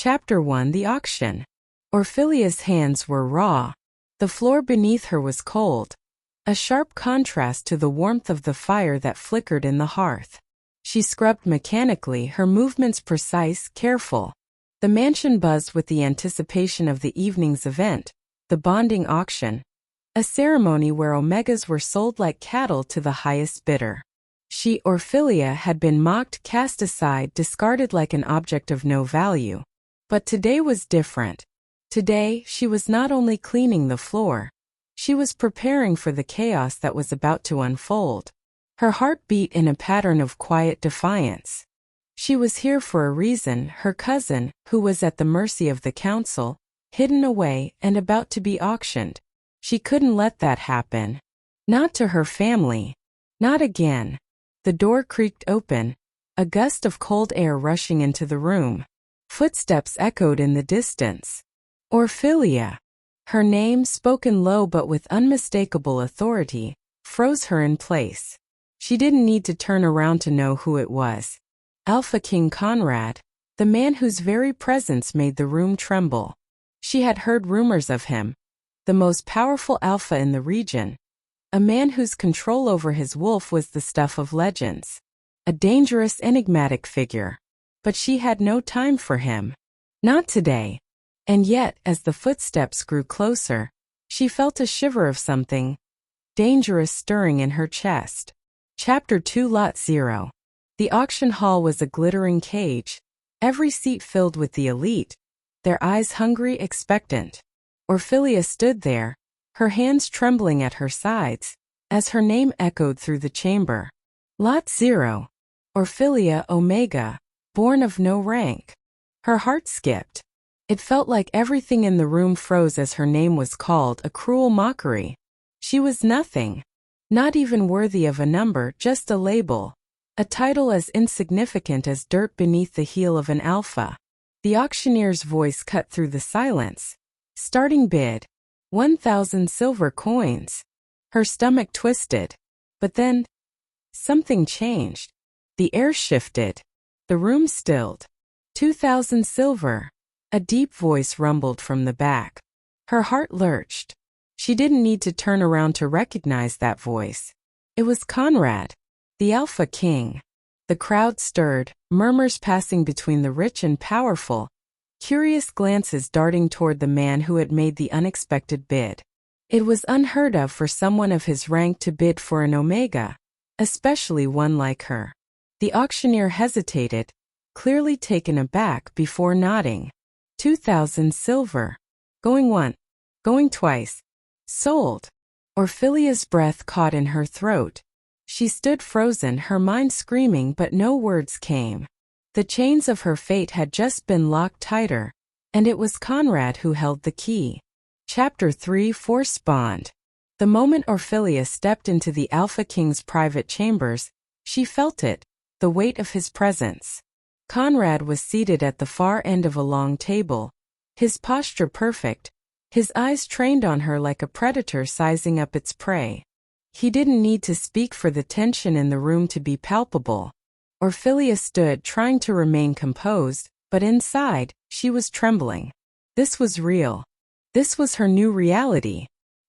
Chapter 1: The Auction. Orfilia's hands were raw. The floor beneath her was cold, a sharp contrast to the warmth of the fire that flickered in the hearth. She scrubbed mechanically, her movements precise, careful. The mansion buzzed with the anticipation of the evening's event, the bonding auction, a ceremony where omegas were sold like cattle to the highest bidder. She, Orfilia, had been mocked, cast aside, discarded like an object of no value. But today was different. Today, she was not only cleaning the floor, she was preparing for the chaos that was about to unfold. Her heart beat in a pattern of quiet defiance. She was here for a reason. Her cousin, who was at the mercy of the council, hidden away and about to be auctioned. She couldn't let that happen. Not to her family. Not again. The door creaked open, a gust of cold air rushing into the room. Footsteps echoed in the distance. Orfilia. Her name, spoken low but with unmistakable authority, froze her in place. She didn't need to turn around to know who it was. Alpha King Conrad, the man whose very presence made the room tremble. She had heard rumors of him, the most powerful alpha in the region, a man whose control over his wolf was the stuff of legends, a dangerous, enigmatic figure. But she had no time for him. Not today. And yet, as the footsteps grew closer, she felt a shiver of something dangerous stirring in her chest. Chapter 2: Lot 0. The auction hall was a glittering cage, every seat filled with the elite, their eyes hungry, expectant. Orfilia stood there, her hands trembling at her sides, as her name echoed through the chamber. Lot 0. Orfilia Omega, born of no rank. Her heart skipped. It felt like everything in the room froze as her name was called, a cruel mockery. She was nothing. Not even worthy of a number, just a label. A title as insignificant as dirt beneath the heel of an alpha. The auctioneer's voice cut through the silence. Starting bid. 1,000 silver coins. Her stomach twisted. But then, something changed. The air shifted. The room stilled. 2,000 silver. A deep voice rumbled from the back. Her heart lurched. She didn't need to turn around to recognize that voice. It was Conrad, the Alpha King. The crowd stirred, murmurs passing between the rich and powerful, curious glances darting toward the man who had made the unexpected bid. It was unheard of for someone of his rank to bid for an Omega, especially one like her. The auctioneer hesitated, clearly taken aback, before nodding. 2,000 silver. Going once. Going twice. Sold. Orfilia's breath caught in her throat. She stood frozen, her mind screaming, but no words came. The chains of her fate had just been locked tighter, and it was Conrad who held the key. Chapter 3: Forced Bond. The moment Orfilia stepped into the Alpha King's private chambers, she felt it, the weight of his presence. Conrad was seated at the far end of a long table, his posture perfect, his eyes trained on her like a predator sizing up its prey. He didn't need to speak for the tension in the room to be palpable. Orfilia stood, trying to remain composed, but inside, she was trembling. This was real. This was her new reality.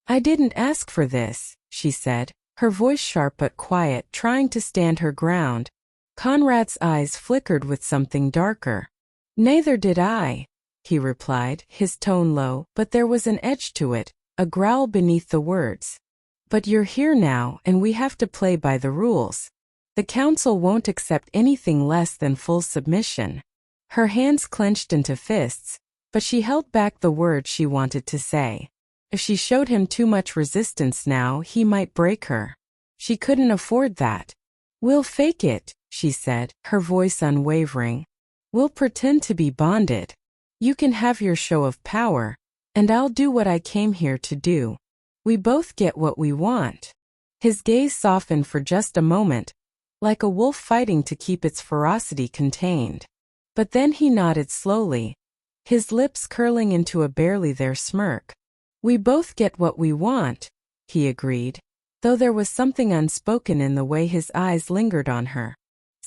"I didn't ask for this," she said, her voice sharp but quiet, trying to stand her ground. Conrad's eyes flickered with something darker. "Neither did I," he replied, his tone low, but there was an edge to it, a growl beneath the words. "But you're here now, and we have to play by the rules. The council won't accept anything less than full submission." Her hands clenched into fists, but she held back the words she wanted to say. If she showed him too much resistance now, he might break her. She couldn't afford that. "We'll fake it," she said, her voice unwavering. "We'll pretend to be bonded. You can have your show of power, and I'll do what I came here to do. We both get what we want." His gaze softened for just a moment, like a wolf fighting to keep its ferocity contained. But then he nodded slowly, his lips curling into a barely there smirk. "We both get what we want," he agreed, though there was something unspoken in the way his eyes lingered on her.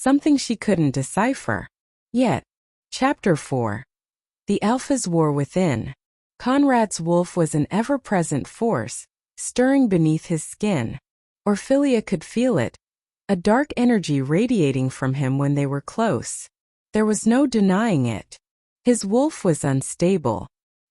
Something she couldn't decipher. Yet. Chapter 4. The alphas war within. Conrad's wolf was an ever-present force, stirring beneath his skin. Orfilia could feel it, a dark energy radiating from him when they were close. There was no denying it. His wolf was unstable.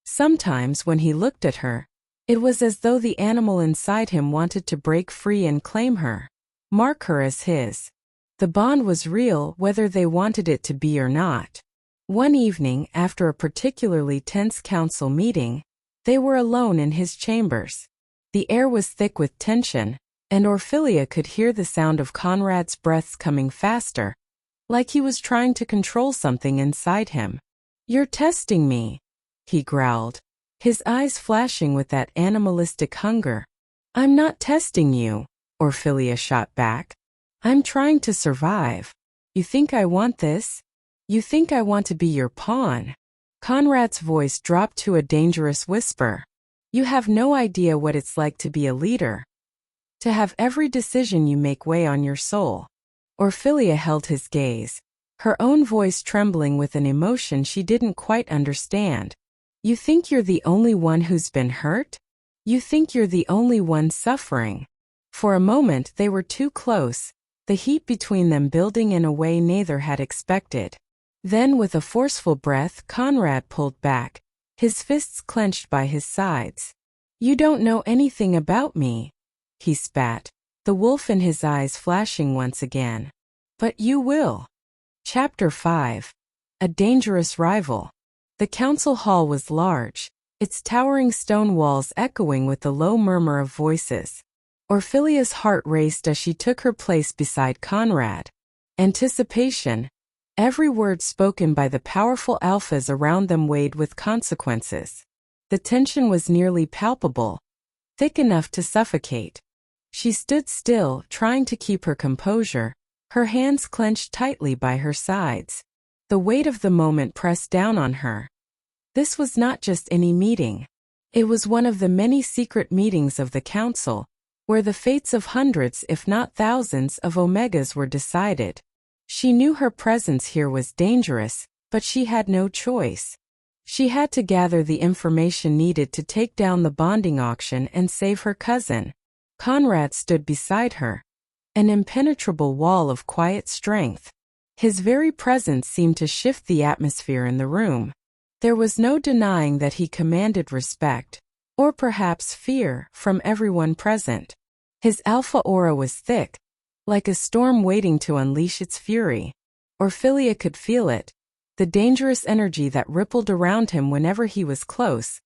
Sometimes when he looked at her, it was as though the animal inside him wanted to break free and claim her, mark her as his. The bond was real whether they wanted it to be or not. One evening, after a particularly tense council meeting, they were alone in his chambers. The air was thick with tension, and Orfilia could hear the sound of Conrad's breaths coming faster, like he was trying to control something inside him. "You're testing me," he growled, his eyes flashing with that animalistic hunger. "I'm not testing you," Orfilia shot back. "I'm trying to survive. You think I want this? You think I want to be your pawn?" Conrad's voice dropped to a dangerous whisper. "You have no idea what it's like to be a leader. To have every decision you make weigh on your soul." Orfilia held his gaze, her own voice trembling with an emotion she didn't quite understand. "You think you're the only one who's been hurt? You think you're the only one suffering?" For a moment they were too close, the heat between them building in a way neither had expected. Then with a forceful breath Conrad pulled back, his fists clenched by his sides. "You don't know anything about me," he spat, the wolf in his eyes flashing once again. "But you will." Chapter 5. A Dangerous Rival. The council hall was large, its towering stone walls echoing with the low murmur of voices. Orfilia's heart raced as she took her place beside Conrad. Anticipation. Every word spoken by the powerful alphas around them weighed with consequences. The tension was nearly palpable, thick enough to suffocate. She stood still, trying to keep her composure, her hands clenched tightly by her sides. The weight of the moment pressed down on her. This was not just any meeting. It was one of the many secret meetings of the council, where the fates of hundreds if not thousands of Omegas were decided. She knew her presence here was dangerous, but she had no choice. She had to gather the information needed to take down the bonding auction and save her cousin. Conrad stood beside her, an impenetrable wall of quiet strength. His very presence seemed to shift the atmosphere in the room. There was no denying that he commanded respect, or perhaps fear, from everyone present. His alpha aura was thick, like a storm waiting to unleash its fury. Orfilia could feel it, the dangerous energy that rippled around him whenever he was close,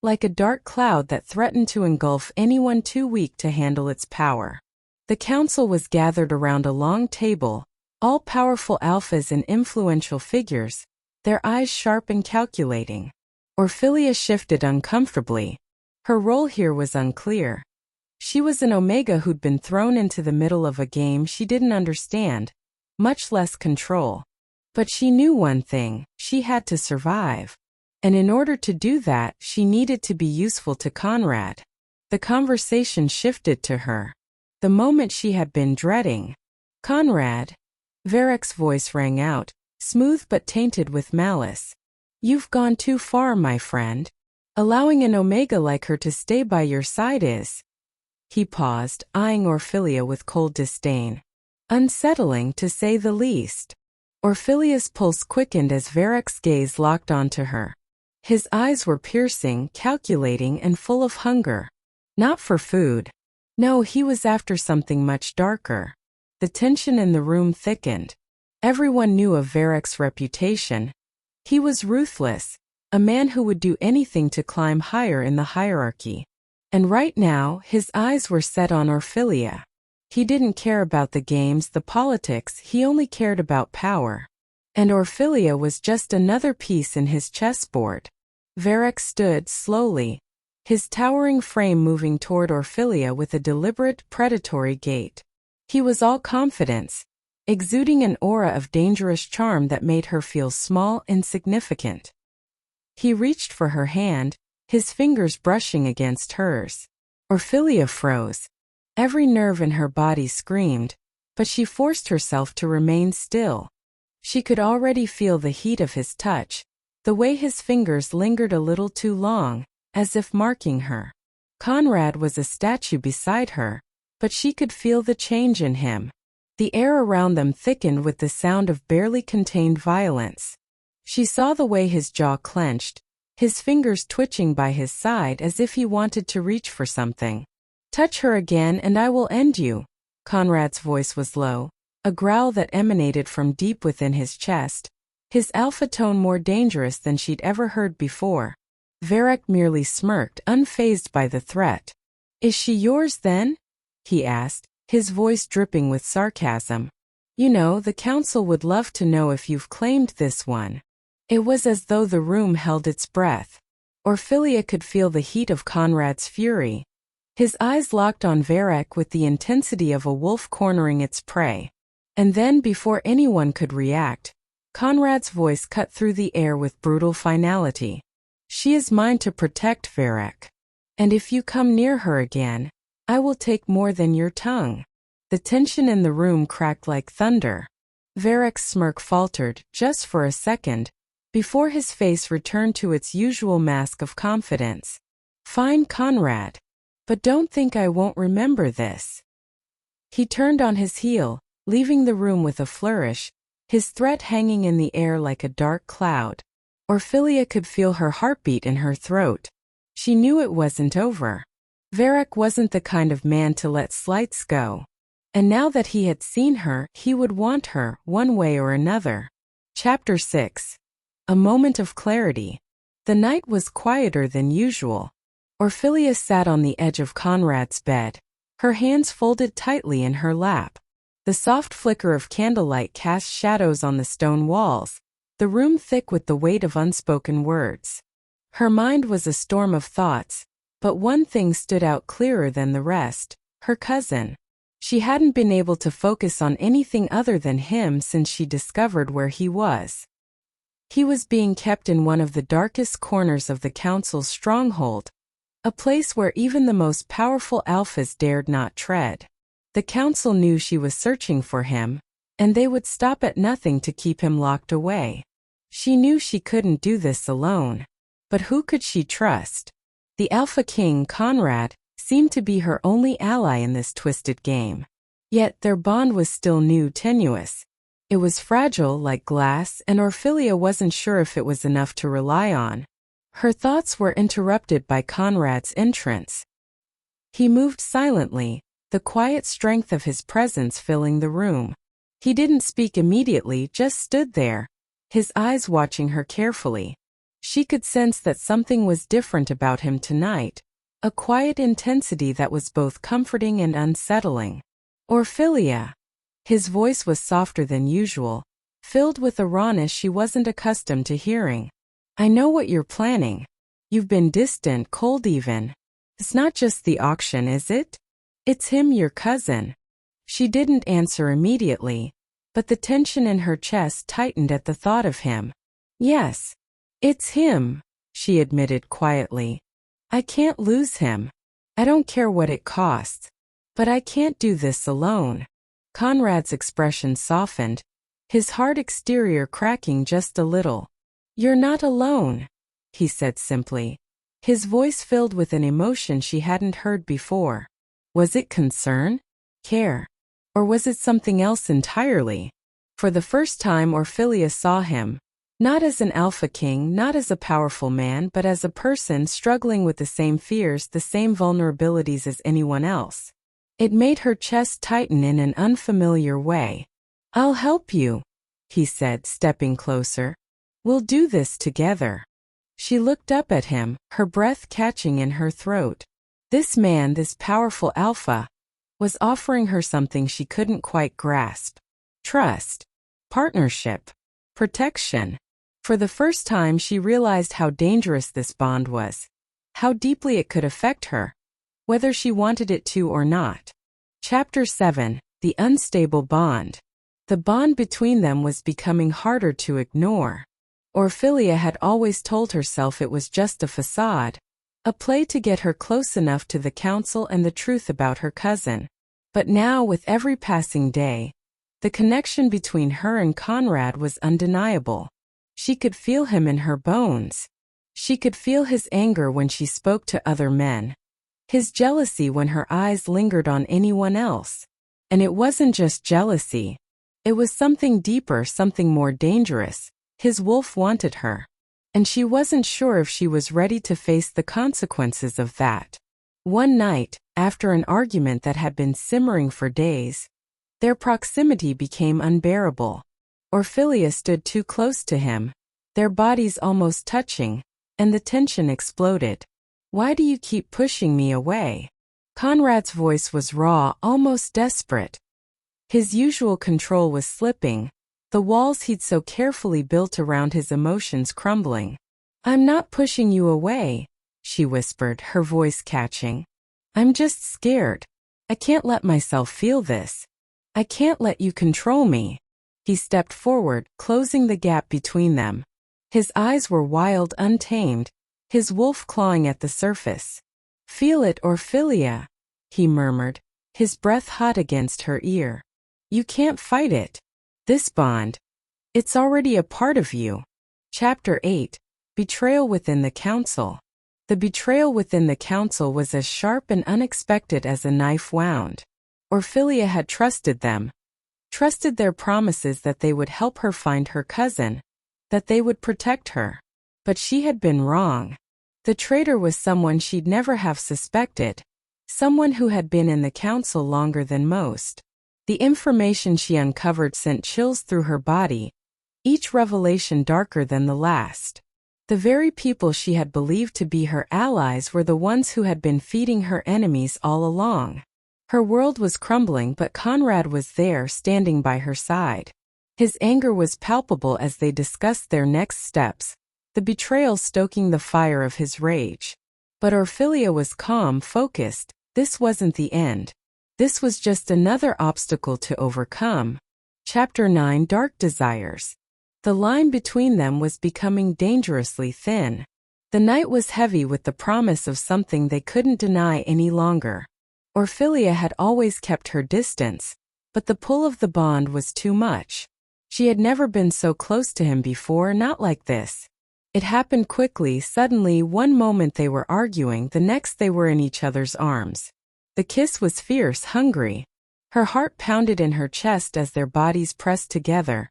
like a dark cloud that threatened to engulf anyone too weak to handle its power. The council was gathered around a long table, all powerful alphas and influential figures, their eyes sharp and calculating. Orfilia shifted uncomfortably. Her role here was unclear. She was an Omega who'd been thrown into the middle of a game she didn't understand, much less control. But she knew one thing: she had to survive. And in order to do that, she needed to be useful to Conrad. The conversation shifted to her, the moment she had been dreading. "Conrad," Varek's voice rang out, smooth but tainted with malice. "You've gone too far, my friend. Allowing an Omega like her to stay by your side is—" He paused, eyeing Orfilia with cold disdain. "Unsettling, to say the least." Orfilia's pulse quickened as Varek's gaze locked onto her. His eyes were piercing, calculating, and full of hunger. Not for food. No, he was after something much darker. The tension in the room thickened. Everyone knew of Varek's reputation. He was ruthless, a man who would do anything to climb higher in the hierarchy. And right now, his eyes were set on Orfilia. He didn't care about the games, the politics, he only cared about power. And Orfilia was just another piece in his chessboard. Varek stood slowly, his towering frame moving toward Orfilia with a deliberate, predatory gait. He was all confidence, exuding an aura of dangerous charm that made her feel small, insignificant. He reached for her hand, his fingers brushing against hers. Orfilia froze. Every nerve in her body screamed, but she forced herself to remain still. She could already feel the heat of his touch, the way his fingers lingered a little too long, as if marking her. Conrad was a statue beside her, but she could feel the change in him. The air around them thickened with the sound of barely contained violence. She saw the way his jaw clenched, his fingers twitching by his side as if he wanted to reach for something. "Touch her again and I will end you." Conrad's voice was low, a growl that emanated from deep within his chest, his alpha tone more dangerous than she'd ever heard before. Varric merely smirked, unfazed by the threat. "Is she yours then?" he asked, his voice dripping with sarcasm. "You know, the council would love to know if you've claimed this one." It was as though the room held its breath. Orfilia could feel the heat of Conrad's fury. His eyes locked on Varric with the intensity of a wolf cornering its prey. And then, before anyone could react, Conrad's voice cut through the air with brutal finality. "She is mine to protect, Varric. And if you come near her again, I will take more than your tongue." The tension in the room cracked like thunder. Varric's smirk faltered, just for a second, before his face returned to its usual mask of confidence. "Fine, Conrad. But don't think I won't remember this." He turned on his heel, leaving the room with a flourish, his threat hanging in the air like a dark cloud. Orfilia could feel her heartbeat in her throat. She knew it wasn't over. Varric wasn't the kind of man to let slights go. And now that he had seen her, he would want her, one way or another. Chapter 6. A moment of clarity. The night was quieter than usual. Orfilia sat on the edge of Conrad's bed, her hands folded tightly in her lap. The soft flicker of candlelight cast shadows on the stone walls, the room thick with the weight of unspoken words. Her mind was a storm of thoughts, but one thing stood out clearer than the rest: her cousin. She hadn't been able to focus on anything other than him since she discovered where he was. He was being kept in one of the darkest corners of the council's stronghold, a place where even the most powerful alphas dared not tread. The council knew she was searching for him, and they would stop at nothing to keep him locked away. She knew she couldn't do this alone. But who could she trust? The Alpha King, Conrad, seemed to be her only ally in this twisted game. Yet their bond was still tenuous. It was fragile like glass, and Orfilia wasn't sure if it was enough to rely on. Her thoughts were interrupted by Conrad's entrance. He moved silently, the quiet strength of his presence filling the room. He didn't speak immediately, just stood there, his eyes watching her carefully. She could sense that something was different about him tonight, a quiet intensity that was both comforting and unsettling. "Orfilia." His voice was softer than usual, filled with a rawness she wasn't accustomed to hearing. "I know what you're planning. You've been distant, cold even. It's not just the auction, is it? It's him, your cousin." She didn't answer immediately, but the tension in her chest tightened at the thought of him. "Yes, it's him," she admitted quietly. "I can't lose him. I don't care what it costs. But I can't do this alone." Conrad's expression softened, his hard exterior cracking just a little. "You're not alone," he said simply, his voice filled with an emotion she hadn't heard before. Was it concern? Care? Or was it something else entirely? For the first time, Orfilia saw him, not as an alpha king, not as a powerful man, but as a person struggling with the same fears, the same vulnerabilities as anyone else. It made her chest tighten in an unfamiliar way. "I'll help you," he said, stepping closer. "We'll do this together." She looked up at him, her breath catching in her throat. This man, this powerful alpha, was offering her something she couldn't quite grasp. Trust, partnership, protection. For the first time, she realized how dangerous this bond was, how deeply it could affect her, whether she wanted it to or not. Chapter 7. The Unstable Bond. The bond between them was becoming harder to ignore. Orfilia had always told herself it was just a facade, a play to get her close enough to the council and the truth about her cousin. But now, with every passing day, the connection between her and Conrad was undeniable. She could feel him in her bones. She could feel his anger when she spoke to other men, his jealousy when her eyes lingered on anyone else. And it wasn't just jealousy. It was something deeper, something more dangerous. His wolf wanted her. And she wasn't sure if she was ready to face the consequences of that. One night, after an argument that had been simmering for days, their proximity became unbearable. Orfilia stood too close to him, their bodies almost touching, and the tension exploded. "Why do you keep pushing me away?" Conrad's voice was raw, almost desperate. His usual control was slipping, the walls he'd so carefully built around his emotions crumbling. "I'm not pushing you away," she whispered, her voice catching. "I'm just scared. I can't let myself feel this. I can't let you control me." He stepped forward, closing the gap between them. His eyes were wild, untamed, his wolf clawing at the surface. "Feel it, Orfilia," he murmured, his breath hot against her ear. "You can't fight it. This bond. It's already a part of you." Chapter 8. Betrayal within the Council. The betrayal within the council was as sharp and unexpected as a knife wound. Orfilia had trusted them. Trusted their promises that they would help her find her cousin, that they would protect her. But she had been wrong. The traitor was someone she'd never have suspected. Someone who had been in the council longer than most. The information she uncovered sent chills through her body, each revelation darker than the last. The very people she had believed to be her allies were the ones who had been feeding her enemies all along. Her world was crumbling, but Conrad was there, standing by her side. His anger was palpable as they discussed their next steps, the betrayal stoking the fire of his rage. But Orfilia was calm, focused. This wasn't the end. This was just another obstacle to overcome. Chapter 9. Dark Desires. The line between them was becoming dangerously thin. The night was heavy with the promise of something they couldn't deny any longer. Orfilia had always kept her distance, but the pull of the bond was too much. She had never been so close to him before, not like this. It happened quickly, suddenly. One moment they were arguing, the next they were in each other's arms. The kiss was fierce, hungry. Her heart pounded in her chest as their bodies pressed together,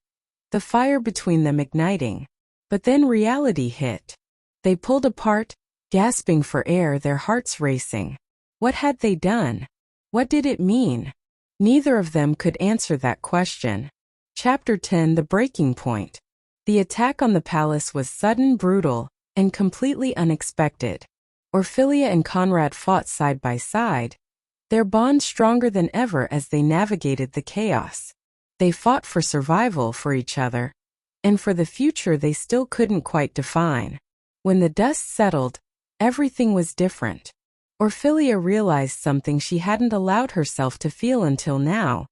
the fire between them igniting. But then reality hit. They pulled apart, gasping for air, their hearts racing. What had they done? What did it mean? Neither of them could answer that question. Chapter 10. The Breaking Point. The attack on the palace was sudden, brutal, and completely unexpected. Orfilia and Conrad fought side by side, their bond stronger than ever as they navigated the chaos. They fought for survival, for each other, and for the future they still couldn't quite define. When the dust settled, everything was different. Orfilia realized something she hadn't allowed herself to feel until now.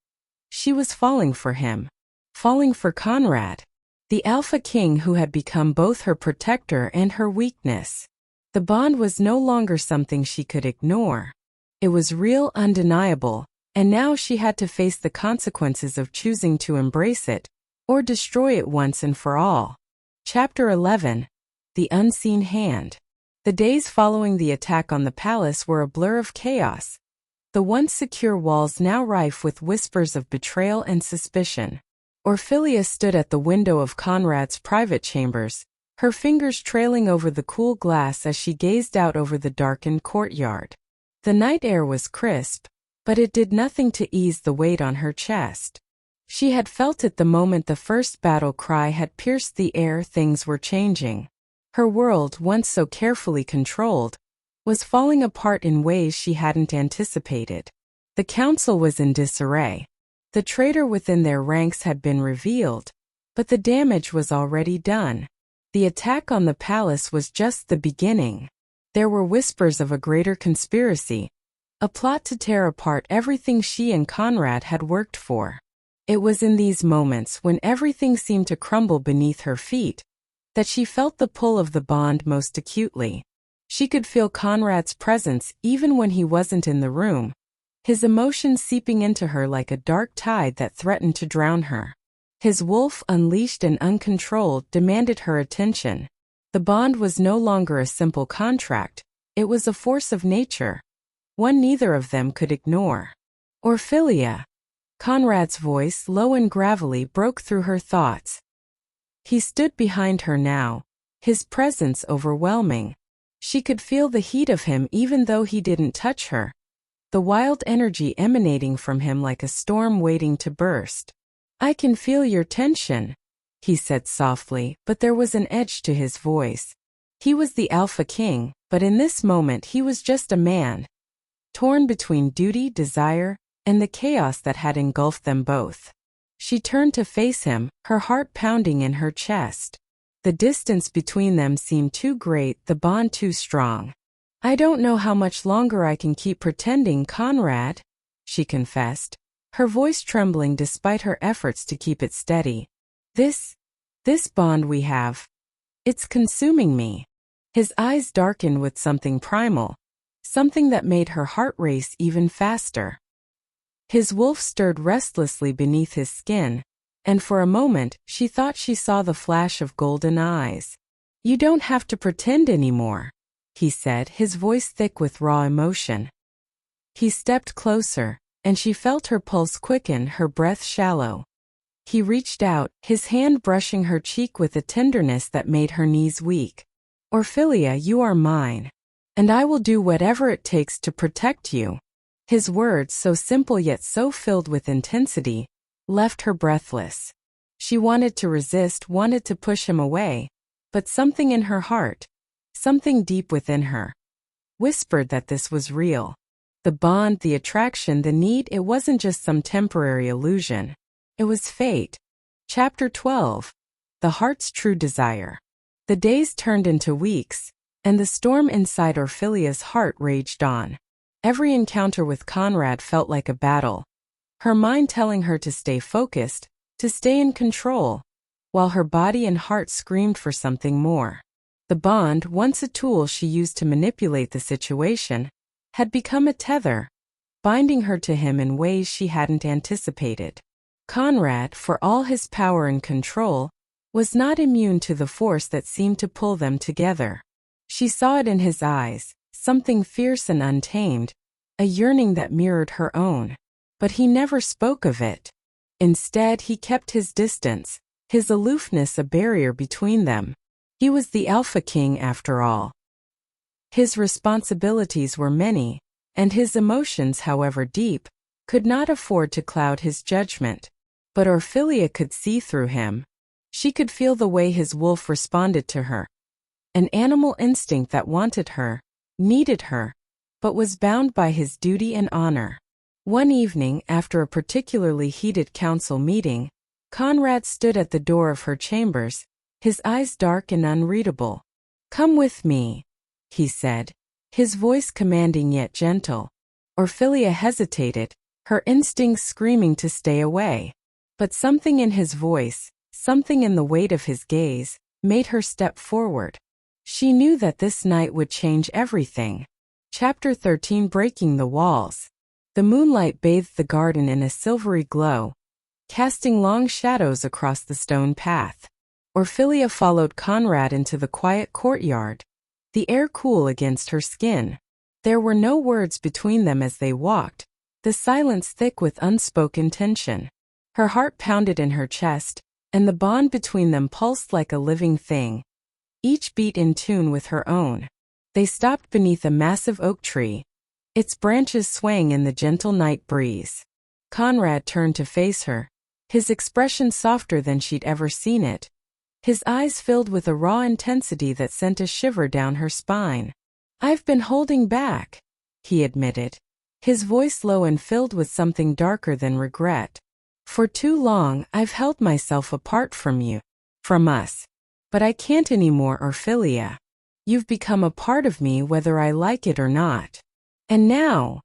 She was falling for him. Falling for Conrad, the Alpha King who had become both her protector and her weakness. The bond was no longer something she could ignore. It was real, undeniable, and now she had to face the consequences of choosing to embrace it, or destroy it once and for all. Chapter 11. The Unseen Hand. The days following the attack on the palace were a blur of chaos, the once secure walls now rife with whispers of betrayal and suspicion. Orfilia stood at the window of Conrad's private chambers, her fingers trailing over the cool glass as she gazed out over the darkened courtyard. The night air was crisp, but it did nothing to ease the weight on her chest. She had felt it the moment the first battle cry had pierced the air. Things were changing. Her world, once so carefully controlled, was falling apart in ways she hadn't anticipated. The council was in disarray. The traitor within their ranks had been revealed, but the damage was already done. The attack on the palace was just the beginning. There were whispers of a greater conspiracy, a plot to tear apart everything she and Conrad had worked for. It was in these moments, when everything seemed to crumble beneath her feet, that she felt the pull of the bond most acutely. She could feel Conrad's presence even when he wasn't in the room, his emotions seeping into her like a dark tide that threatened to drown her. His wolf, unleashed and uncontrolled, demanded her attention. The bond was no longer a simple contract, it was a force of nature, one neither of them could ignore. Orfilia. Conrad's voice, low and gravelly, broke through her thoughts. He stood behind her now, his presence overwhelming. She could feel the heat of him even though he didn't touch her, the wild energy emanating from him like a storm waiting to burst. "I can feel your tension," he said softly, but there was an edge to his voice. He was the Alpha King, but in this moment he was just a man, torn between duty, desire, and the chaos that had engulfed them both. She turned to face him, her heart pounding in her chest. The distance between them seemed too great, the bond too strong. "I don't know how much longer I can keep pretending, Conrad," she confessed, her voice trembling despite her efforts to keep it steady. This bond we have, it's consuming me." His eyes darkened with something primal, something that made her heart race even faster. His wolf stirred restlessly beneath his skin, and for a moment she thought she saw the flash of golden eyes. "You don't have to pretend anymore," he said, his voice thick with raw emotion. He stepped closer, and she felt her pulse quicken, her breath shallow. He reached out, his hand brushing her cheek with a tenderness that made her knees weak. "Orfilia, you are mine, and I will do whatever it takes to protect you." His words, so simple yet so filled with intensity, left her breathless. She wanted to resist, wanted to push him away, but something in her heart, something deep within her, whispered that this was real. The bond, the attraction, the need, it wasn't just some temporary illusion. It was fate. Chapter 12. The Heart's True Desire. The days turned into weeks, and the storm inside Orfilia's heart raged on. Every encounter with Conrad felt like a battle, her mind telling her to stay focused, to stay in control, while her body and heart screamed for something more. The bond, once a tool she used to manipulate the situation, had become a tether, binding her to him in ways she hadn't anticipated. Conrad, for all his power and control, was not immune to the force that seemed to pull them together. She saw it in his eyes, something fierce and untamed, a yearning that mirrored her own. But he never spoke of it. Instead, he kept his distance, his aloofness a barrier between them. He was the Alpha King after all. His responsibilities were many, and his emotions, however deep, could not afford to cloud his judgment. But Orfilia could see through him. She could feel the way his wolf responded to her. An animal instinct that wanted her, needed her, but was bound by his duty and honor. One evening, after a particularly heated council meeting, Conrad stood at the door of her chambers, his eyes dark and unreadable. "Come with me," he said, his voice commanding yet gentle. Orfilia hesitated, her instincts screaming to stay away. But something in his voice, something in the weight of his gaze, made her step forward. She knew that this night would change everything. Chapter 13. Breaking the Walls. The moonlight bathed the garden in a silvery glow, casting long shadows across the stone path. Orfilia followed Conrad into the quiet courtyard, the air cool against her skin. There were no words between them as they walked, the silence thick with unspoken tension. Her heart pounded in her chest, and the bond between them pulsed like a living thing, each beat in tune with her own. They stopped beneath a massive oak tree, its branches swaying in the gentle night breeze. Conrad turned to face her, his expression softer than she'd ever seen it, his eyes filled with a raw intensity that sent a shiver down her spine. "I've been holding back," he admitted, his voice low and filled with something darker than regret. "For too long, I've held myself apart from you, from us. But I can't anymore, Orfilia. You've become a part of me whether I like it or not. And now,"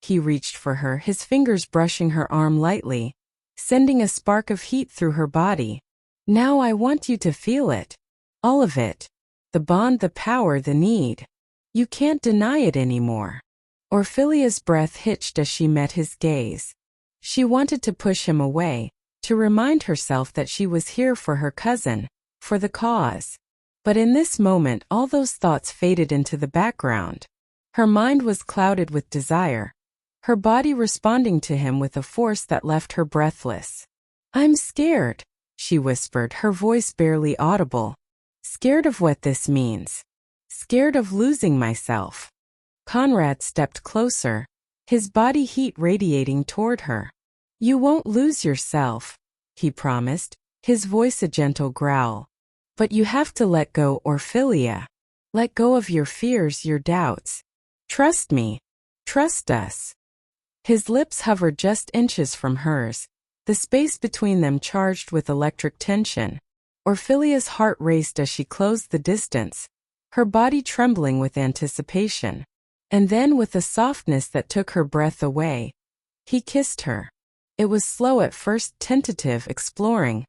he reached for her, his fingers brushing her arm lightly, sending a spark of heat through her body. "Now I want you to feel it. All of it. The bond, the power, the need. You can't deny it anymore." Orfilia's breath hitched as she met his gaze. She wanted to push him away, to remind herself that she was here for her cousin, for the cause. But in this moment all those thoughts faded into the background. Her mind was clouded with desire, her body responding to him with a force that left her breathless. "I'm scared," she whispered, her voice barely audible. "Scared of what this means. Scared of losing myself." Conrad stepped closer, his body heat radiating toward her. "You won't lose yourself," he promised, his voice a gentle growl. "But you have to let go, Orfilia. Let go of your fears, your doubts. Trust me. Trust us." His lips hovered just inches from hers, the space between them charged with electric tension. Orfilia's heart raced as she closed the distance, her body trembling with anticipation. And then, with a softness that took her breath away, he kissed her. It was slow at first, tentative, exploring.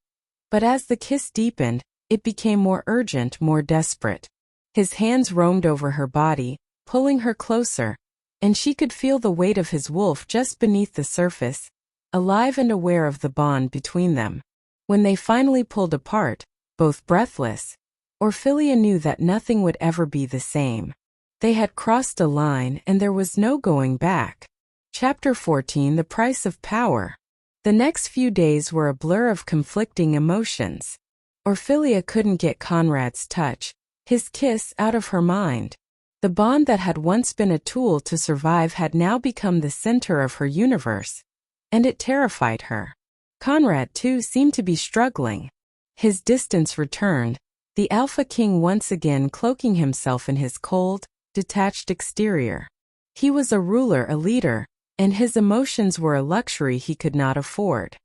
But as the kiss deepened, it became more urgent, more desperate. His hands roamed over her body, pulling her closer, and she could feel the weight of his wolf just beneath the surface, alive and aware of the bond between them. When they finally pulled apart, both breathless, Orfilia knew that nothing would ever be the same. They had crossed a line and there was no going back. Chapter 14: The Price of Power. The next few days were a blur of conflicting emotions. Orfilia couldn't get Conrad's touch, his kiss, out of her mind. The bond that had once been a tool to survive had now become the center of her universe, and it terrified her. Conrad, too, seemed to be struggling. His distance returned, the Alpha King once again cloaking himself in his cold, detached exterior. He was a ruler, a leader, and his emotions were a luxury he could not afford.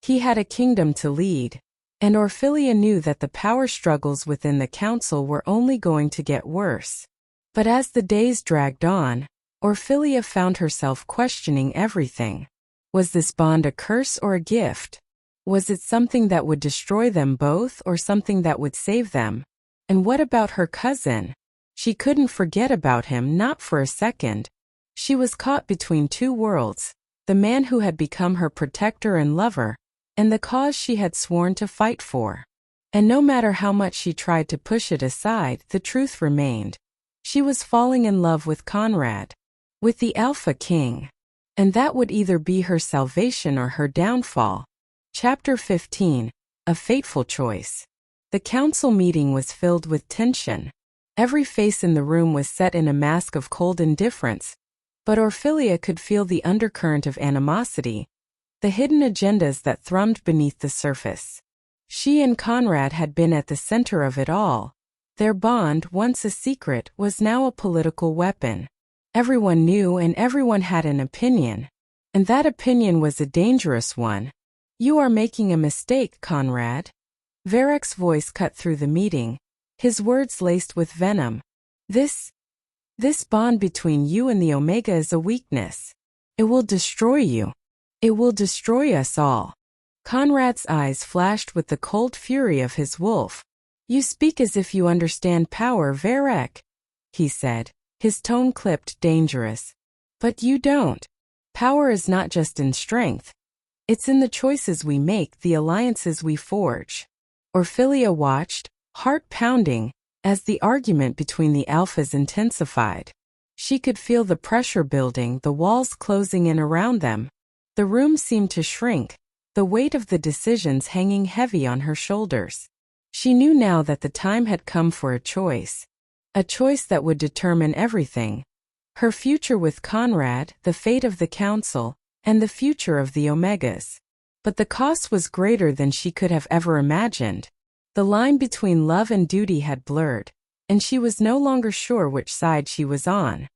He had a kingdom to lead, and Orfilia knew that the power struggles within the council were only going to get worse. But as the days dragged on, Orfilia found herself questioning everything. Was this bond a curse or a gift? Was it something that would destroy them both or something that would save them? And what about her cousin? She couldn't forget about him, not for a second. She was caught between two worlds, the man who had become her protector and lover, and the cause she had sworn to fight for. And no matter how much she tried to push it aside, the truth remained. She was falling in love with Conrad, with the Alpha King, and that would either be her salvation or her downfall. Chapter 15: A Fateful Choice. The council meeting was filled with tension. Every face in the room was set in a mask of cold indifference, but Orfilia could feel the undercurrent of animosity, the hidden agendas that thrummed beneath the surface. She and Conrad had been at the center of it all. Their bond, once a secret, was now a political weapon. Everyone knew and everyone had an opinion. And that opinion was a dangerous one. "You are making a mistake, Conrad." Varek's voice cut through the meeting, his words laced with venom. This bond between you and the Omega is a weakness. It will destroy you. It will destroy us all. Conrad's eyes flashed with the cold fury of his wolf. "You speak as if you understand power, Varek," he said, his tone clipped, dangerous. "But you don't. Power is not just in strength. It's in the choices we make, the alliances we forge." Orfilia watched, heart pounding, as the argument between the alphas intensified. She could feel the pressure building, the walls closing in around them. The room seemed to shrink, the weight of the decisions hanging heavy on her shoulders. She knew now that the time had come for a choice that would determine everything. Her future with Conrad, the fate of the council, and the future of the Omegas. But the cost was greater than she could have ever imagined. The line between love and duty had blurred, and she was no longer sure which side she was on.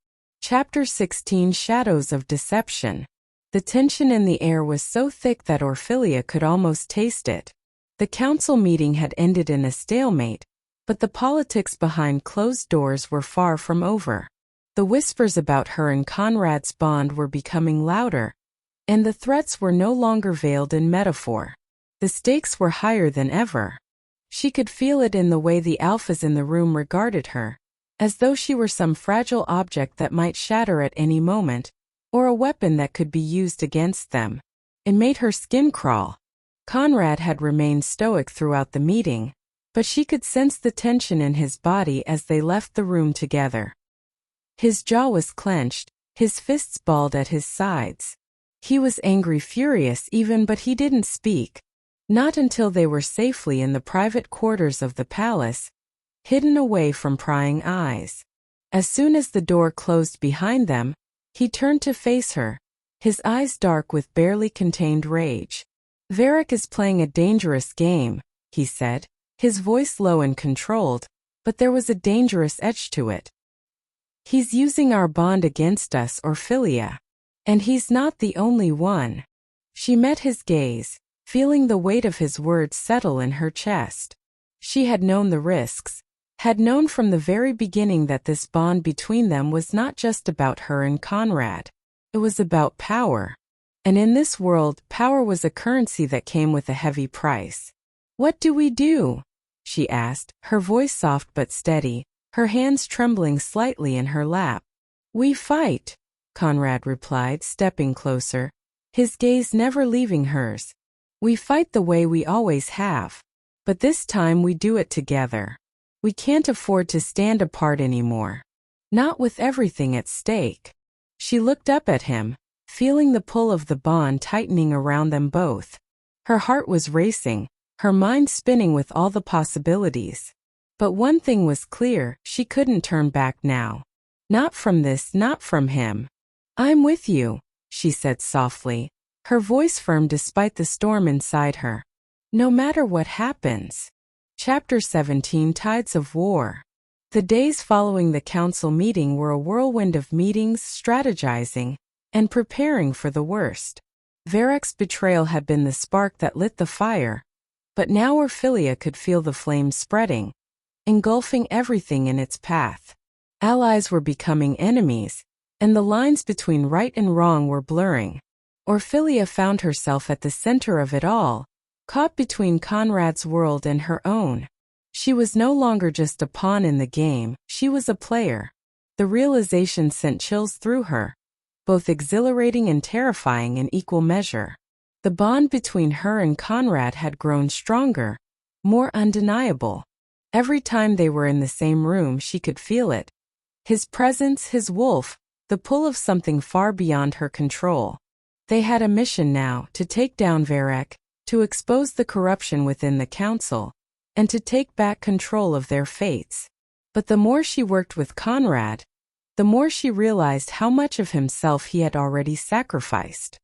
Chapter 16: Shadows of Deception. The tension in the air was so thick that Orfilia could almost taste it. The council meeting had ended in a stalemate, but the politics behind closed doors were far from over. The whispers about her and Conrad's bond were becoming louder, and the threats were no longer veiled in metaphor. The stakes were higher than ever. She could feel it in the way the alphas in the room regarded her, as though she were some fragile object that might shatter at any moment, or a weapon that could be used against them. It made her skin crawl. Conrad had remained stoic throughout the meeting, but she could sense the tension in his body as they left the room together. His jaw was clenched, his fists balled at his sides. He was angry, furious even, but he didn't speak. Not until they were safely in the private quarters of the palace, hidden away from prying eyes. As soon as the door closed behind them, he turned to face her, his eyes dark with barely contained rage. "Varric is playing a dangerous game," he said, his voice low and controlled, but there was a dangerous edge to it. "He's using our bond against us, Orfilia. And he's not the only one." She met his gaze, feeling the weight of his words settle in her chest. She had known the risks, had known from the very beginning that this bond between them was not just about her and Conrad. It was about power. And in this world, power was a currency that came with a heavy price. "What do we do?" she asked, her voice soft but steady, her hands trembling slightly in her lap. "We fight," Conrad replied, stepping closer, his gaze never leaving hers. "We fight the way we always have. But this time we do it together. We can't afford to stand apart anymore. Not with everything at stake." She looked up at him, feeling the pull of the bond tightening around them both. Her heart was racing, her mind spinning with all the possibilities. But one thing was clear, she couldn't turn back now. Not from this, not from him. "I'm with you," she said softly, her voice firm despite the storm inside her. "No matter what happens." Chapter 17, Tides of War. The days following the council meeting were a whirlwind of meetings, strategizing, and preparing for the worst. Varric's betrayal had been the spark that lit the fire, but now Orfilia could feel the flames spreading, engulfing everything in its path. Allies were becoming enemies, and the lines between right and wrong were blurring. Orfilia found herself at the center of it all, caught between Conrad's world and her own. She was no longer just a pawn in the game, she was a player. The realization sent chills through her, both exhilarating and terrifying in equal measure. The bond between her and Conrad had grown stronger, more undeniable. Every time they were in the same room she could feel it. His presence, his wolf, the pull of something far beyond her control. They had a mission now, to take down Varric, to expose the corruption within the council, and to take back control of their fates. But the more she worked with Conrad, the more she realized how much of himself he had already sacrificed.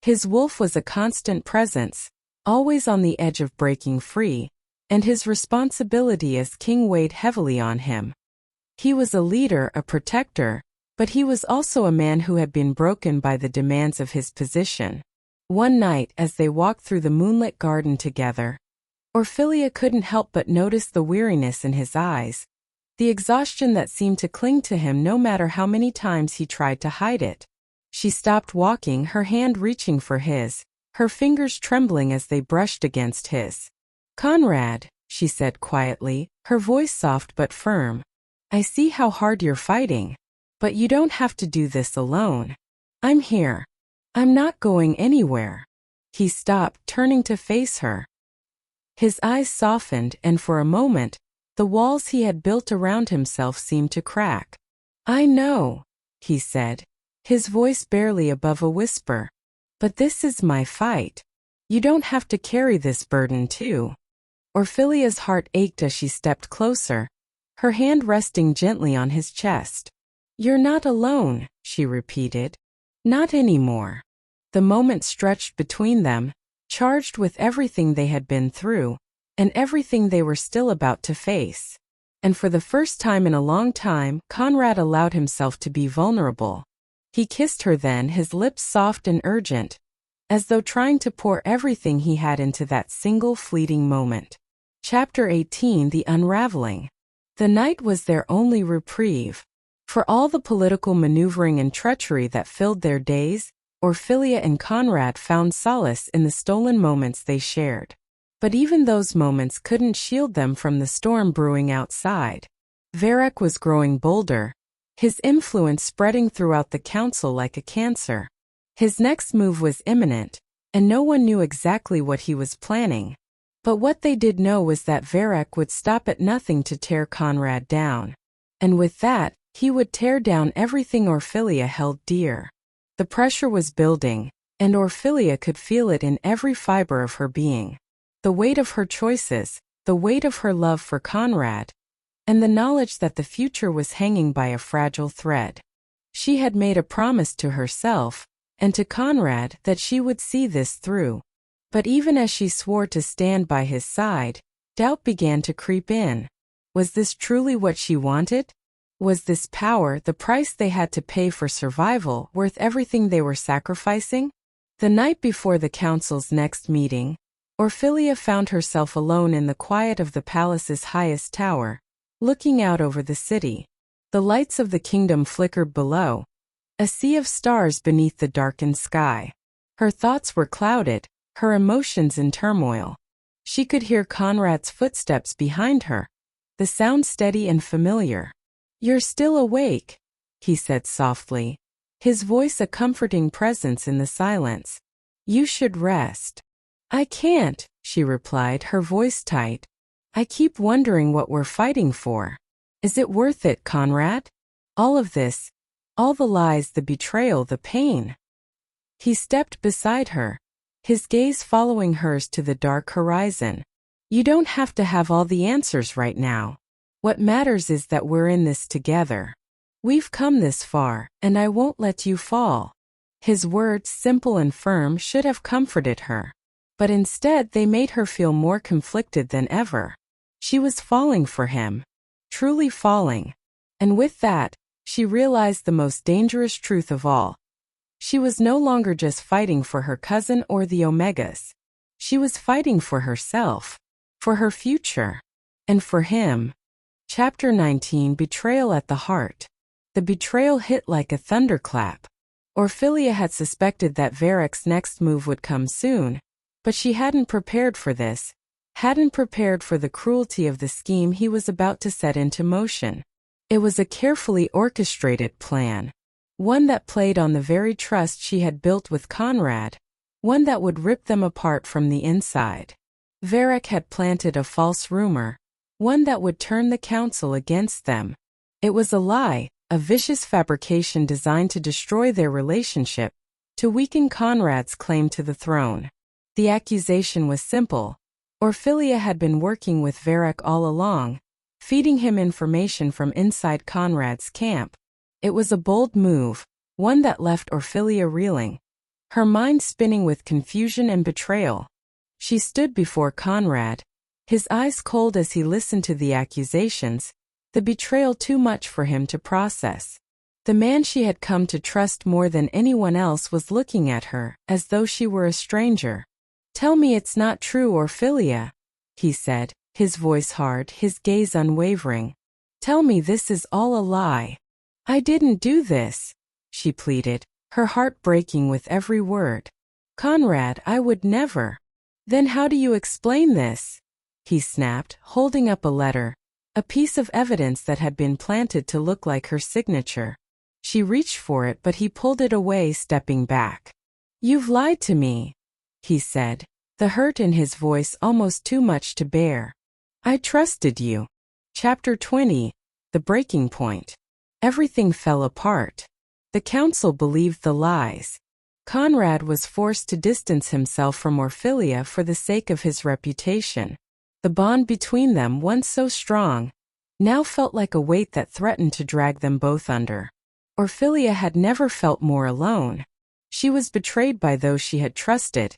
His wolf was a constant presence, always on the edge of breaking free, and his responsibility as king weighed heavily on him. He was a leader, a protector, but he was also a man who had been broken by the demands of his position. One night, as they walked through the moonlit garden together, Orfilia couldn't help but notice the weariness in his eyes, the exhaustion that seemed to cling to him no matter how many times he tried to hide it. She stopped walking, her hand reaching for his, her fingers trembling as they brushed against his. "Conrad," she said quietly, her voice soft but firm, "I see how hard you're fighting. But you don't have to do this alone. I'm here. I'm not going anywhere." He stopped, turning to face her. His eyes softened, and for a moment, the walls he had built around himself seemed to crack. "I know," he said, his voice barely above a whisper. "But this is my fight. You don't have to carry this burden too." Orfilia's heart ached as she stepped closer, her hand resting gently on his chest. "You're not alone," she repeated. "Not anymore." The moment stretched between them, charged with everything they had been through, and everything they were still about to face. And for the first time in a long time, Conrad allowed himself to be vulnerable. He kissed her then, his lips soft and urgent, as though trying to pour everything he had into that single fleeting moment. Chapter 18, The Unraveling. The night was their only reprieve. For all the political maneuvering and treachery that filled their days, Orfilia and Conrad found solace in the stolen moments they shared. But even those moments couldn't shield them from the storm brewing outside. Varric was growing bolder, his influence spreading throughout the council like a cancer. His next move was imminent, and no one knew exactly what he was planning. But what they did know was that Varek would stop at nothing to tear Conrad down. And with that, he would tear down everything Orfilia held dear. The pressure was building, and Orfilia could feel it in every fiber of her being. The weight of her choices, the weight of her love for Conrad, and the knowledge that the future was hanging by a fragile thread. She had made a promise to herself, and to Conrad, that she would see this through. But even as she swore to stand by his side, doubt began to creep in. Was this truly what she wanted? Was this power, the price they had to pay for survival, worth everything they were sacrificing? The night before the council's next meeting, Orfilia found herself alone in the quiet of the palace's highest tower, looking out over the city. The lights of the kingdom flickered below, a sea of stars beneath the darkened sky. Her thoughts were clouded, her emotions in turmoil. She could hear Conrad's footsteps behind her, the sound steady and familiar. "You're still awake," he said softly, his voice a comforting presence in the silence. "You should rest." "I can't," she replied, her voice tight. "I keep wondering what we're fighting for. Is it worth it, Conrad? All of this, all the lies, the betrayal, the pain." He stepped beside her, his gaze following hers to the dark horizon. "You don't have to have all the answers right now. What matters is that we're in this together. We've come this far, and I won't let you fall." His words, simple and firm, should have comforted her. But instead they made her feel more conflicted than ever. She was falling for him. Truly falling. And with that, she realized the most dangerous truth of all. She was no longer just fighting for her cousin or the Omegas. She was fighting for herself, for her future, and for him. Chapter 19, Betrayal at the Heart. The betrayal hit like a thunderclap. Orfilia had suspected that Varek's next move would come soon, but she hadn't prepared for this, hadn't prepared for the cruelty of the scheme he was about to set into motion. It was a carefully orchestrated plan, one that played on the very trust she had built with Conrad, one that would rip them apart from the inside. Varek had planted a false rumor, one that would turn the council against them. It was a lie, a vicious fabrication designed to destroy their relationship, to weaken Conrad's claim to the throne. The accusation was simple. Orfilia had been working with Varek all along, feeding him information from inside Conrad's camp. It was a bold move, one that left Orfilia reeling, her mind spinning with confusion and betrayal. She stood before Conrad, his eyes cold as he listened to the accusations, the betrayal too much for him to process. The man she had come to trust more than anyone else was looking at her, as though she were a stranger. "Tell me it's not true, Orfilia," he said, his voice hard, his gaze unwavering. "Tell me this is all a lie." "I didn't do this," she pleaded, her heart breaking with every word. "Conrad, I would never." "Then how do you explain this?" he snapped, holding up a letter, a piece of evidence that had been planted to look like her signature. She reached for it, but he pulled it away, stepping back. "You've lied to me," he said, the hurt in his voice almost too much to bear. "I trusted you." Chapter 20, The Breaking Point. Everything fell apart. The council believed the lies. Conrad was forced to distance himself from Orfilia for the sake of his reputation. The bond between them, once so strong, now felt like a weight that threatened to drag them both under. Orfilia had never felt more alone. She was betrayed by those she had trusted,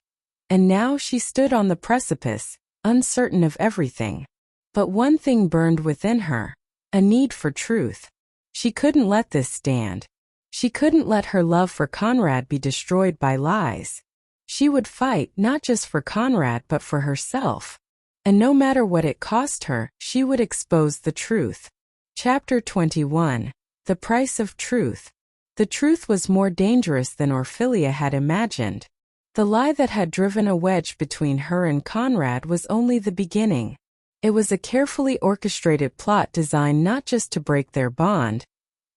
and now she stood on the precipice, uncertain of everything. But one thing burned within her, a need for truth. She couldn't let this stand. She couldn't let her love for Conrad be destroyed by lies. She would fight not just for Conrad but for herself. And no matter what it cost her, she would expose the truth. Chapter 21, The Price of Truth. The truth was more dangerous than Orfilia had imagined. The lie that had driven a wedge between her and Conrad was only the beginning. It was a carefully orchestrated plot designed not just to break their bond,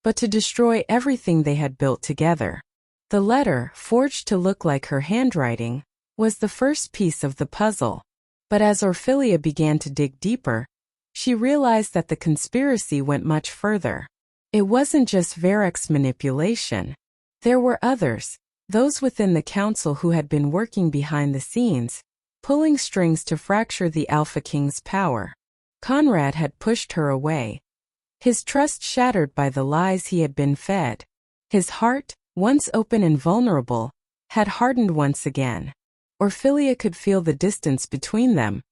but to destroy everything they had built together. The letter, forged to look like her handwriting, was the first piece of the puzzle. But as Orfilia began to dig deeper, she realized that the conspiracy went much further. It wasn't just Varroc's manipulation. There were others, those within the council who had been working behind the scenes, pulling strings to fracture the Alpha King's power. Conrad had pushed her away, his trust shattered by the lies he had been fed. His heart, once open and vulnerable, had hardened once again. Orfilia could feel the distance between them,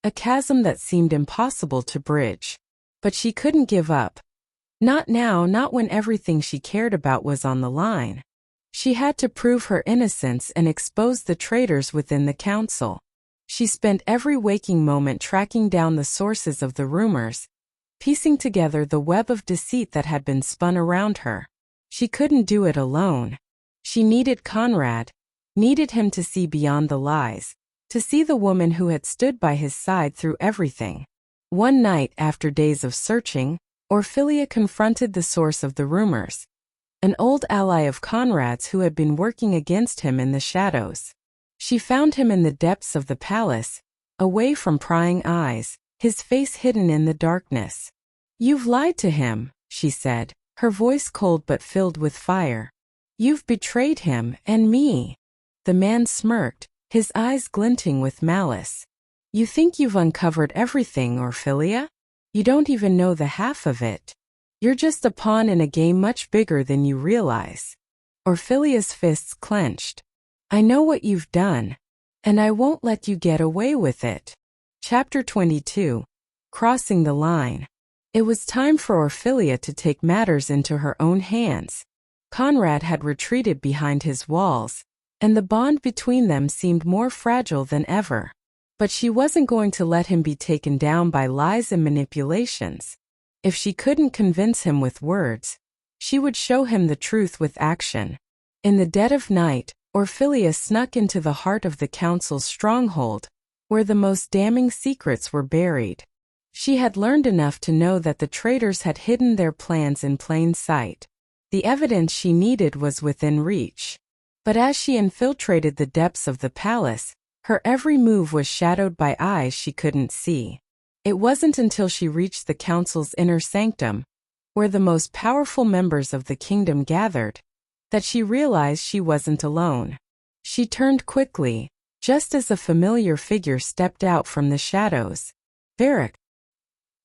a chasm that seemed impossible to bridge. But she couldn't give up. Not now, not when everything she cared about was on the line. She had to prove her innocence and expose the traitors within the council. She spent every waking moment tracking down the sources of the rumors, piecing together the web of deceit that had been spun around her. She couldn't do it alone. She needed Conrad, needed him to see beyond the lies, to see the woman who had stood by his side through everything. One night, after days of searching, Orfilia confronted the source of the rumors, an old ally of Conrad's who had been working against him in the shadows. She found him in the depths of the palace, away from prying eyes, his face hidden in the darkness. "You've lied to him," she said, her voice cold but filled with fire. "You've betrayed him and me." The man smirked, his eyes glinting with malice. "You think you've uncovered everything, Orfilia? You don't even know the half of it. You're just a pawn in a game much bigger than you realize." Orfilia's fists clenched. "I know what you've done, and I won't let you get away with it." Chapter 22. Crossing the Line. It was time for Orfilia to take matters into her own hands. Conrad had retreated behind his walls, and the bond between them seemed more fragile than ever. But she wasn't going to let him be taken down by lies and manipulations. If she couldn't convince him with words, she would show him the truth with action. In the dead of night, Orfilia snuck into the heart of the council's stronghold, where the most damning secrets were buried. She had learned enough to know that the traitors had hidden their plans in plain sight. The evidence she needed was within reach. But as she infiltrated the depths of the palace, her every move was shadowed by eyes she couldn't see. It wasn't until she reached the council's inner sanctum, where the most powerful members of the kingdom gathered, that she realized she wasn't alone. She turned quickly, just as a familiar figure stepped out from the shadows. Varroc.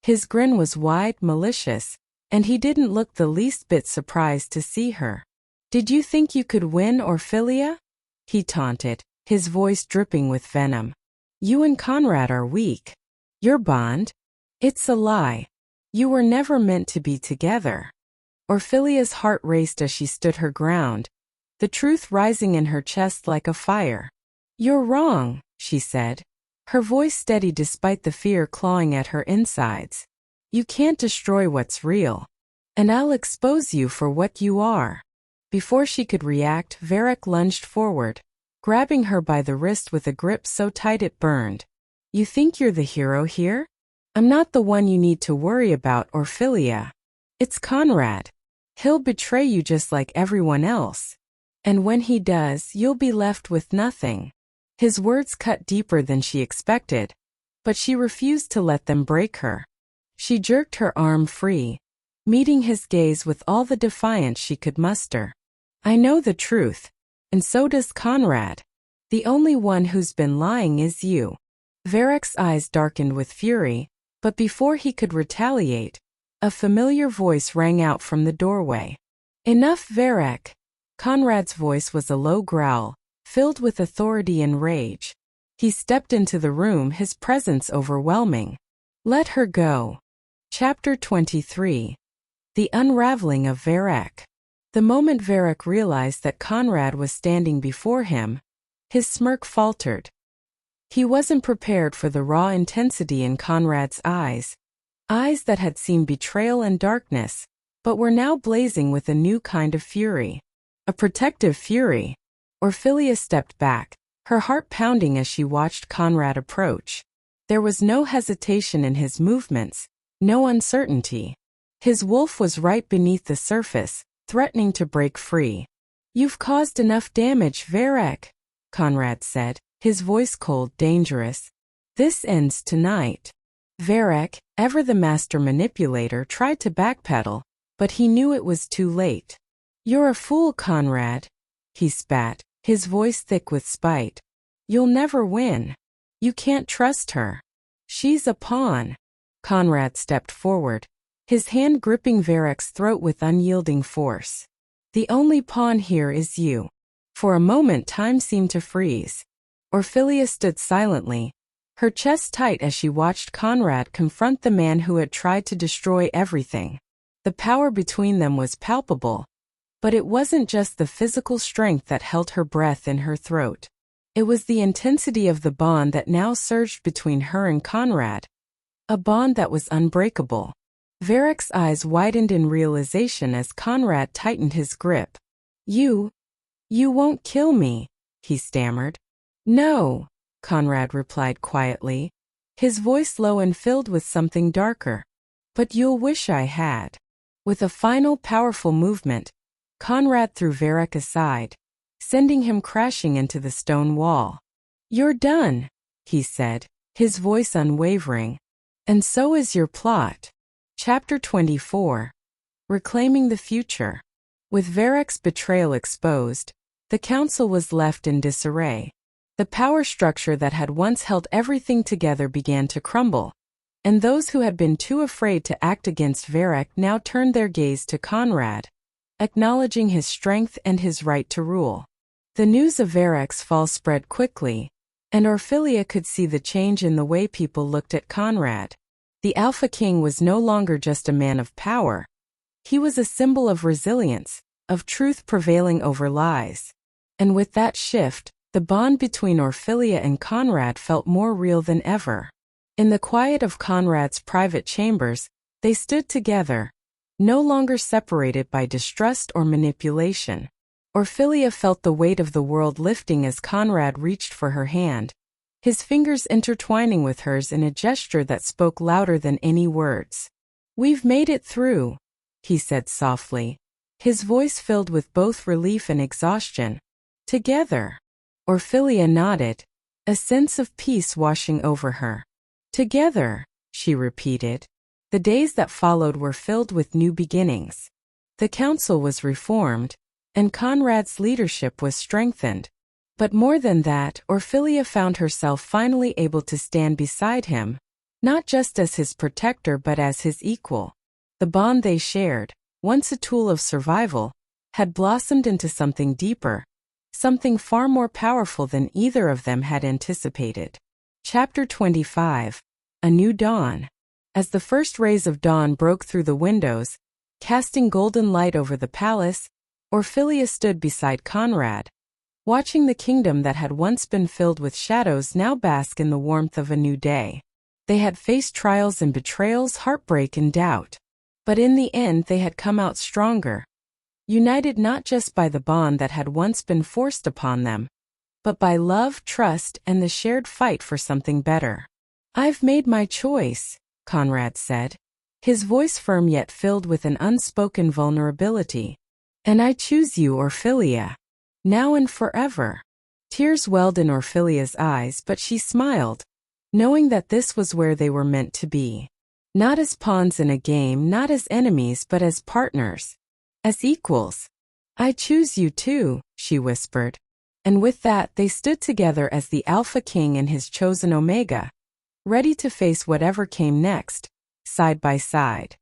His grin was wide, malicious, and he didn't look the least bit surprised to see her. "Did you think you could win, Orfilia?" he taunted, his voice dripping with venom. "You and Conrad are weak. Your bond? It's a lie. You were never meant to be together." Orfilia's heart raced as she stood her ground, the truth rising in her chest like a fire. "You're wrong," she said, her voice steady despite the fear clawing at her insides. "You can't destroy what's real, and I'll expose you for what you are." Before she could react, Varroc lunged forward, grabbing her by the wrist with a grip so tight it burned. "You think you're the hero here? I'm not the one you need to worry about, Orfilia. It's Conrad. He'll betray you just like everyone else. And when he does, you'll be left with nothing." His words cut deeper than she expected, but she refused to let them break her. She jerked her arm free, meeting his gaze with all the defiance she could muster. "I know the truth, and so does Conrad. The only one who's been lying is you." Varroc's eyes darkened with fury, but before he could retaliate, a familiar voice rang out from the doorway. "Enough, Varroc." Conrad's voice was a low growl, filled with authority and rage. He stepped into the room, his presence overwhelming. "Let her go." Chapter 23. The Unraveling of Varroc. The moment Varroc realized that Conrad was standing before him, his smirk faltered. He wasn't prepared for the raw intensity in Conrad's eyes that had seen betrayal and darkness, but were now blazing with a new kind of fury. A protective fury. Orfilia stepped back, her heart pounding as she watched Conrad approach. There was no hesitation in his movements, no uncertainty. His wolf was right beneath the surface, threatening to break free. "You've caused enough damage, Varroc," Conrad said, his voice cold, dangerous. "This ends tonight." Varric, ever the master manipulator, tried to backpedal, but he knew it was too late. "You're a fool, Conrad," he spat, his voice thick with spite. "You'll never win. You can't trust her. She's a pawn." Conrad stepped forward, his hand gripping Varric's throat with unyielding force. "The only pawn here is you." For a moment time seemed to freeze. Orfilia stood silently, her chest tight as she watched Conrad confront the man who had tried to destroy everything. The power between them was palpable, but it wasn't just the physical strength that held her breath in her throat. It was the intensity of the bond that now surged between her and Conrad, a bond that was unbreakable. Varric's eyes widened in realization as Conrad tightened his grip. You won't kill me," he stammered. "No," Conrad replied quietly, his voice low and filled with something darker. "But you'll wish I had." With a final powerful movement, Conrad threw Varric aside, sending him crashing into the stone wall. "You're done," he said, his voice unwavering. "And so is your plot." Chapter 24. Reclaiming the Future. With Varric's betrayal exposed, the council was left in disarray. The power structure that had once held everything together began to crumble, and those who had been too afraid to act against Varric now turned their gaze to Conrad, acknowledging his strength and his right to rule. The news of Varric's fall spread quickly, and Orfilia could see the change in the way people looked at Conrad. The Alpha King was no longer just a man of power. He was a symbol of resilience, of truth prevailing over lies. And with that shift, the bond between Orfilia and Conrad felt more real than ever. In the quiet of Conrad's private chambers, they stood together, no longer separated by distrust or manipulation. Orfilia felt the weight of the world lifting as Conrad reached for her hand, his fingers intertwining with hers in a gesture that spoke louder than any words. "We've made it through," he said softly, his voice filled with both relief and exhaustion. "Together." Orfilia nodded, a sense of peace washing over her. "Together," she repeated. The days that followed were filled with new beginnings. The council was reformed, and Conrad's leadership was strengthened. But more than that, Orfilia found herself finally able to stand beside him, not just as his protector but as his equal. The bond they shared, once a tool of survival, had blossomed into something deeper, something far more powerful than either of them had anticipated. Chapter 25. A New Dawn. As the first rays of dawn broke through the windows, casting golden light over the palace, Orfilia stood beside Conrad, watching the kingdom that had once been filled with shadows now bask in the warmth of a new day. They had faced trials and betrayals, heartbreak and doubt. But in the end they had come out stronger, united not just by the bond that had once been forced upon them, but by love, trust, and the shared fight for something better. "I've made my choice," Conrad said, his voice firm yet filled with an unspoken vulnerability. "And I choose you, Orfilia. Now and forever." Tears welled in Orfilia's eyes, but she smiled, knowing that this was where they were meant to be. Not as pawns in a game, not as enemies, but as partners, as equals. "I choose you too," she whispered. And with that, they stood together as the Alpha King and his chosen Omega, ready to face whatever came next, side by side.